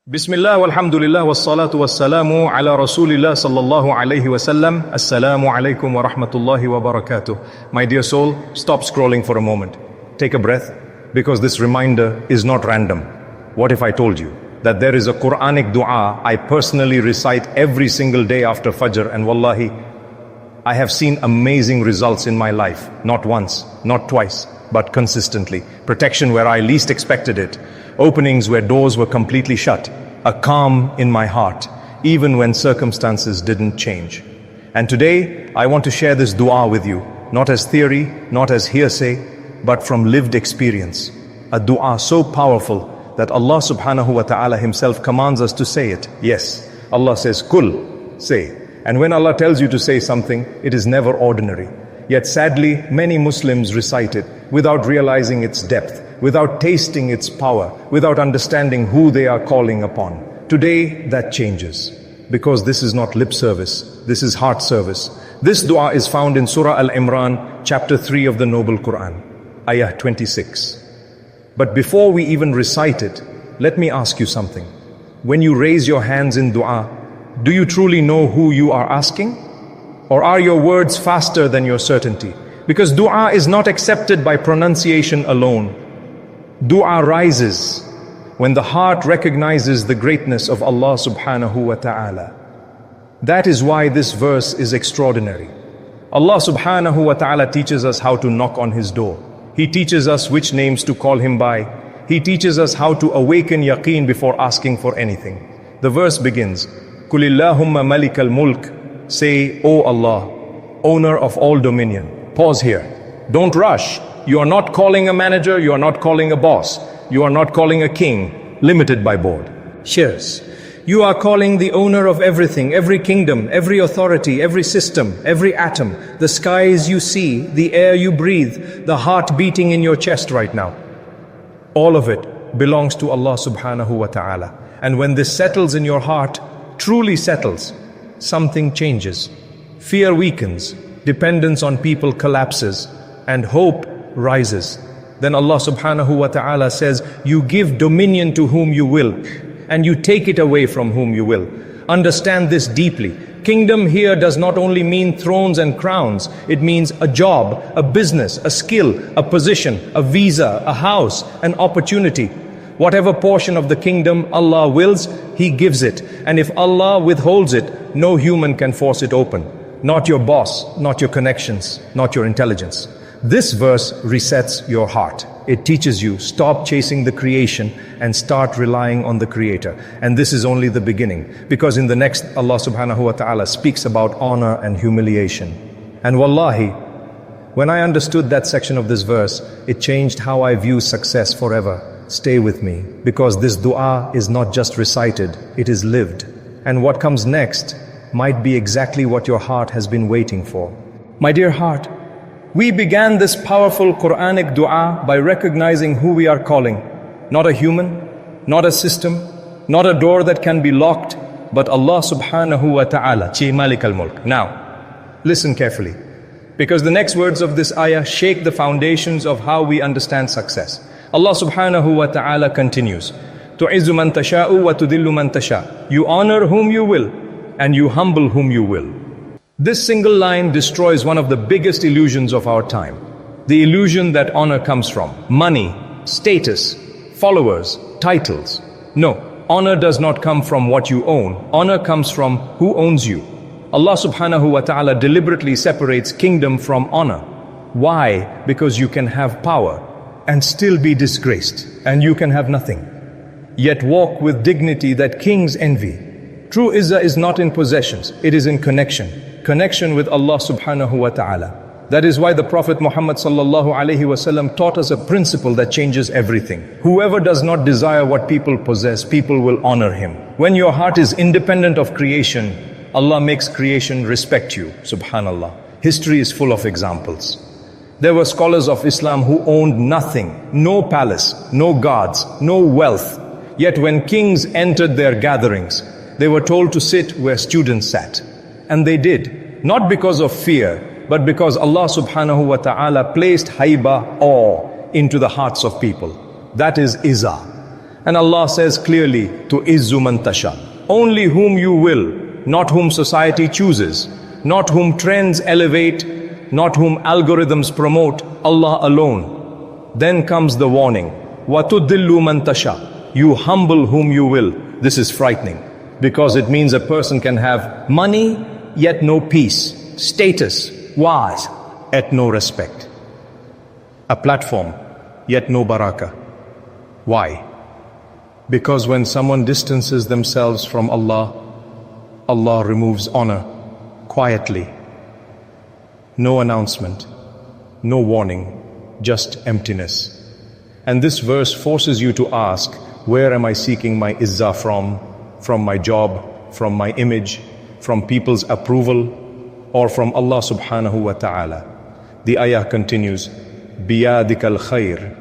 Bismillah walhamdulillah wassalatu wassalamu ala rasulillah sallallahu alayhi wasallam. Assalamu alaikum wa rahmatullahi wa barakatuh. My dear soul, stop scrolling for a moment. Take a breath, because this reminder is not random. What if I told you that there is a Quranic dua I personally recite every single day after Fajr, and wallahi, I have seen amazing results in my life. Not once, not twice, but consistently. Protection where I least expected it. Openings where doors were completely shut. A calm in my heart, even when circumstances didn't change. And today, I want to share this dua with you, not as theory, not as hearsay, but from lived experience. A dua so powerful that Allah subhanahu wa ta'ala himself commands us to say it. Yes, Allah says, Kul, say. And when Allah tells you to say something, it is never ordinary. Yet sadly, many Muslims recite it without realizing its depth, without tasting its power, without understanding who they are calling upon. Today, that changes. Because this is not lip service, this is heart service. This dua is found in Surah Al-Imran, chapter 3 of the Noble Qur'an, ayah 26. But before we even recite it, let me ask you something. When you raise your hands in dua, do you truly know who you are asking? Or are your words faster than your certainty? Because dua is not accepted by pronunciation alone. Dua rises when the heart recognizes the greatness of Allah subhanahu wa ta'ala. That is why this verse is extraordinary. Allah subhanahu wa ta'ala teaches us how to knock on His door. He teaches us which names to call Him by. He teaches us how to awaken yaqeen before asking for anything. The verse begins, Kulillahumma malikal mulk. Say, O Allah, owner of all dominion. Pause here. Don't rush. You are not calling a manager, you are not calling a boss, you are not calling a king, limited by board. Cheers. You are calling the owner of everything, every kingdom, every authority, every system, every atom, the skies you see, the air you breathe, the heart beating in your chest right now. All of it belongs to Allah subhanahu wa ta'ala. And when this settles in your heart, truly settles, something changes. Fear weakens, dependence on people collapses, and hope rises. Then Allah subhanahu wa ta'ala says, you give dominion to whom you will, and you take it away from whom you will. Understand this deeply. Kingdom here does not only mean thrones and crowns. It means a job, a business, a skill, a position, a visa, a house, an opportunity. Whatever portion of the kingdom Allah wills, He gives it. And if Allah withholds it, no human can force it open. Not your boss, not your connections, not your intelligence. This verse resets your heart. It teaches you, stop chasing the creation and start relying on the Creator. And this is only the beginning. Because in the next, Allah subhanahu wa ta'ala speaks about honor and humiliation. And wallahi, when I understood that section of this verse, it changed how I view success forever. Stay with me, because this dua is not just recited, it is lived. And what comes next might be exactly what your heart has been waiting for. My dear heart, we began this powerful Quranic dua by recognizing who we are calling. Not a human, not a system, not a door that can be locked, but Allah subhanahu wa ta'ala, Chi Malik al-Mulk. Now, listen carefully, because the next words of this ayah shake the foundations of how we understand success. Allah subhanahu wa ta'ala continues, Tu'izzu man tasha'u wa tudillu man tasha'. You honor whom you will, and you humble whom you will. This single line destroys one of the biggest illusions of our time. The illusion that honor comes from money, status, followers, titles. No, honor does not come from what you own. Honor comes from who owns you. Allah subhanahu wa ta'ala deliberately separates kingdom from honor. Why? Because you can have power and still be disgraced, and you can have nothing, yet walk with dignity that kings envy. True izzah is not in possessions, it is in connection with Allah subhanahu wa ta'ala. That is why the Prophet Muhammad sallallahu alaihi wasallam taught us a principle that changes everything. Whoever does not desire what people possess, people will honor him. When your heart is independent of creation, Allah makes creation respect you, subhanallah. History is full of examples. There were scholars of Islam who owned nothing, no palace, no guards, no wealth. Yet when kings entered their gatherings, they were told to sit where students sat. And they did, not because of fear, but because Allah subhanahu wa ta'ala placed haiba, awe, into the hearts of people. That is izzah. And Allah says clearly, to izzu man tasha, only whom you will, not whom society chooses, not whom trends elevate, not whom algorithms promote, Allah alone. Then comes the warning, wa tudillu man tasha, you humble whom you will. This is frightening, because it means a person can have money yet no peace, status, waz, yet no respect, a platform yet no barakah. Why? Because when someone distances themselves from Allah, Allah removes honor quietly. No announcement, no warning, just emptiness. And this verse forces you to ask, where am I seeking my izzah from? From my job, from my image, from people's approval, or from Allah subhanahu wa ta'ala? The ayah continues, biyadikal khair.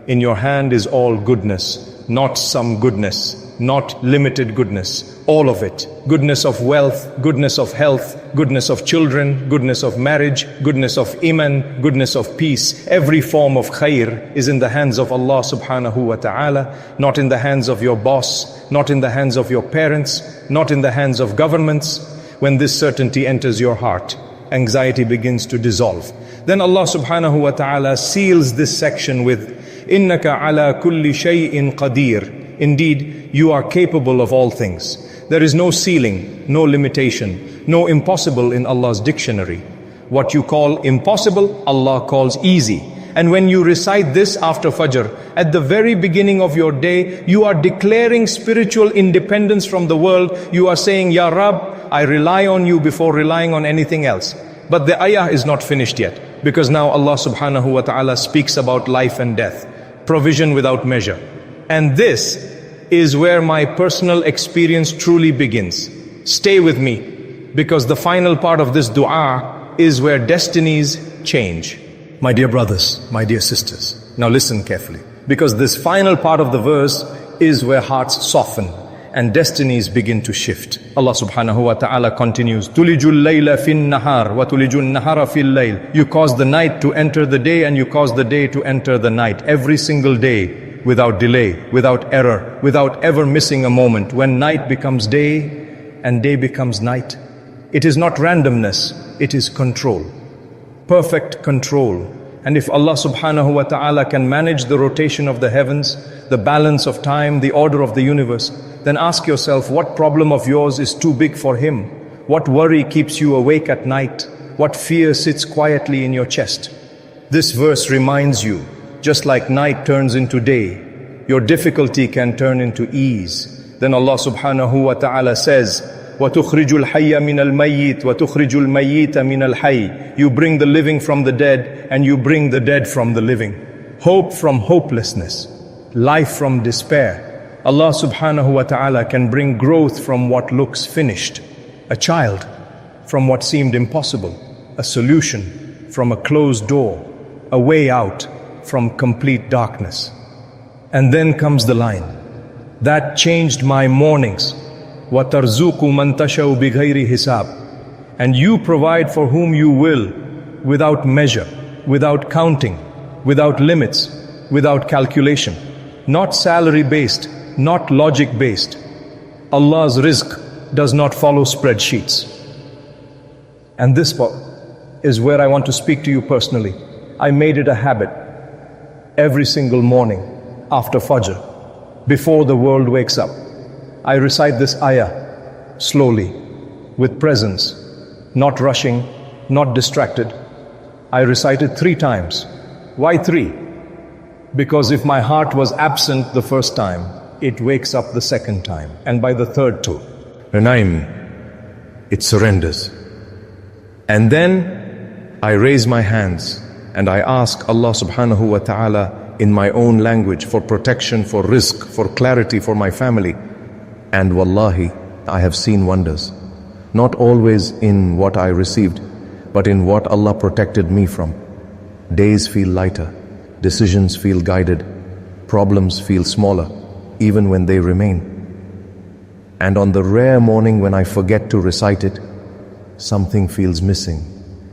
In your hand is all goodness, not some goodness, not limited goodness, all of it. Goodness of wealth, goodness of health, goodness of children, goodness of marriage, goodness of iman, goodness of peace. Every form of khair is in the hands of Allah subhanahu wa ta'ala, not in the hands of your boss, not in the hands of your parents, not in the hands of governments. When this certainty enters your heart, anxiety begins to dissolve. Then Allah subhanahu wa ta'ala seals this section with, Innaka ala kulli shay'in qadir. Indeed, you are capable of all things. There is no ceiling, no limitation, no impossible in Allah's dictionary. What you call impossible, Allah calls easy. And when you recite this after Fajr, at the very beginning of your day, you are declaring spiritual independence from the world. You are saying, Ya Rab, I rely on you before relying on anything else. But the ayah is not finished yet, because now Allah subhanahu wa ta'ala speaks about life and death, provision without measure. And this is where my personal experience truly begins. Stay with me, because the final part of this dua is where destinies change. My dear brothers, my dear sisters, now listen carefully, because this final part of the verse is where hearts soften and destinies begin to shift. Allah subhanahu wa ta'ala continues, Tulijul layla fin nahar wa tulijul nahara fil layl. You cause the night to enter the day and you cause the day to enter the night. Every single day, without delay, without error, without ever missing a moment. When night becomes day and day becomes night, it is not randomness, it is control. Perfect control. And if Allah subhanahu wa ta'ala can manage the rotation of the heavens, the balance of time, the order of the universe, then ask yourself, what problem of yours is too big for Him? What worry keeps you awake at night? What fear sits quietly in your chest? This verse reminds you, just like night turns into day, your difficulty can turn into ease. Then Allah subhanahu wa ta'ala says, وَتُخْرِجُ الْحَيَّ مِنَ الْمَيِّتِ وَتُخْرِجُ الْمَيِّتَ مِنَ الْحَيِّ. You bring the living from the dead and you bring the dead from the living. Hope from hopelessness, life from despair. Allah subhanahu wa ta'ala can bring growth from what looks finished, a child from what seemed impossible, a solution from a closed door, a way out from complete darkness. And then comes the line, that changed my mornings. وَتَرْزُقُ مَنْ تَشَوْ بِغَيْرِ حِسَابٍ. And you provide for whom you will, without measure, without counting, without limits, without calculation. Not salary-based, not logic-based. Allah's rizq does not follow spreadsheets. And this is where I want to speak to you personally. I made it a habit every single morning after Fajr, before the world wakes up. I recite this ayah slowly, with presence, not rushing, not distracted. I recite it 3 times. Why 3? Because if my heart was absent the first time, it wakes up the second time, and by the third too. It surrenders. And then I raise my hands and I ask Allah subhanahu wa ta'ala in my own language for protection, for rizq, for clarity for my family. And wallahi, I have seen wonders. Not always in what I received, but in what Allah protected me from. Days feel lighter, decisions feel guided, problems feel smaller, even when they remain. And on the rare morning when I forget to recite it, something feels missing,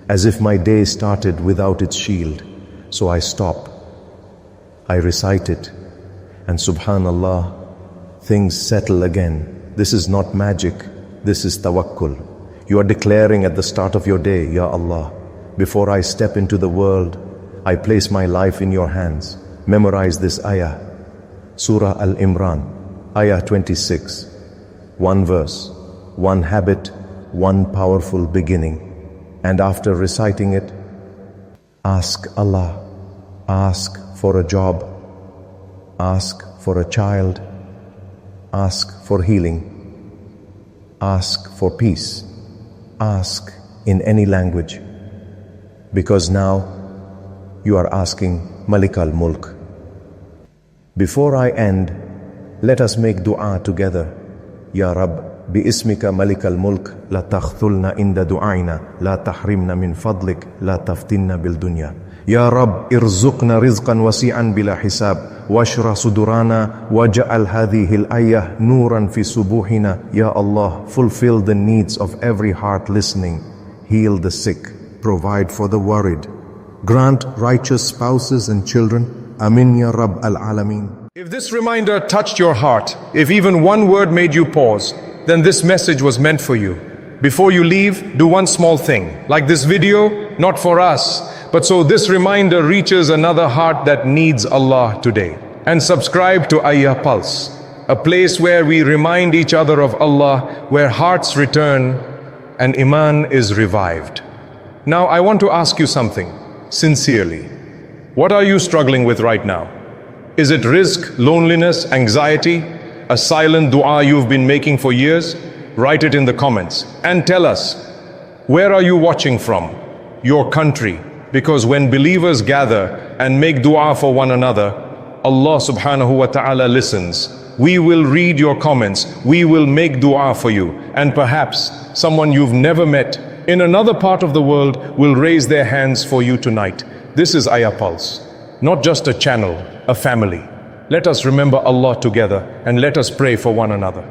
as if my day started without its shield. So I stop, I recite it, and subhanallah, things settle again. This is not magic, this is tawakkul. You are declaring at the start of your day, Ya Allah, before I step into the world, I place my life in your hands. Memorize this ayah. Surah Al-Imran, ayah 26. One verse, one habit, one powerful beginning. And after reciting it, ask Allah, ask for a job, ask for a child, ask for healing, ask for peace, ask in any language. Because now you are asking Malik al-Mulk. Before I end, let us make dua together. Ya Rab, bi-ismika Malik al-Mulk, la takhthulna inda du'aina, la tahrimna min fadlik, la taftinna bil dunya. Ya Rab, irzuqna rizqan wasi'an bila hisab, washrah sudurana, waja'al hadhihi al-ayah nuran fi subuhina. Ya Allah, fulfill the needs of every heart listening. Heal the sick, provide for the worried. Grant righteous spouses and children. Amin ya Rabb al-Alameen. If this reminder touched your heart, if even one word made you pause, then this message was meant for you. Before you leave, do one small thing. Like this video, not for us, but so this reminder reaches another heart that needs Allah today. And subscribe to Ayah Pulse, a place where we remind each other of Allah, where hearts return and Imaan is revived. Now I want to ask you something, sincerely. What are you struggling with right now? Is it risk, loneliness, anxiety, a silent dua you've been making for years? Write it in the comments and tell us, where are you watching from? Your country. Because when believers gather and make dua for one another, Allah subhanahu wa ta'ala listens. We will read your comments, we will make dua for you, and perhaps someone you've never met in another part of the world will raise their hands for you tonight. This is Ayah Pulse, not just a channel, a family. Let us remember Allah together and let us pray for one another.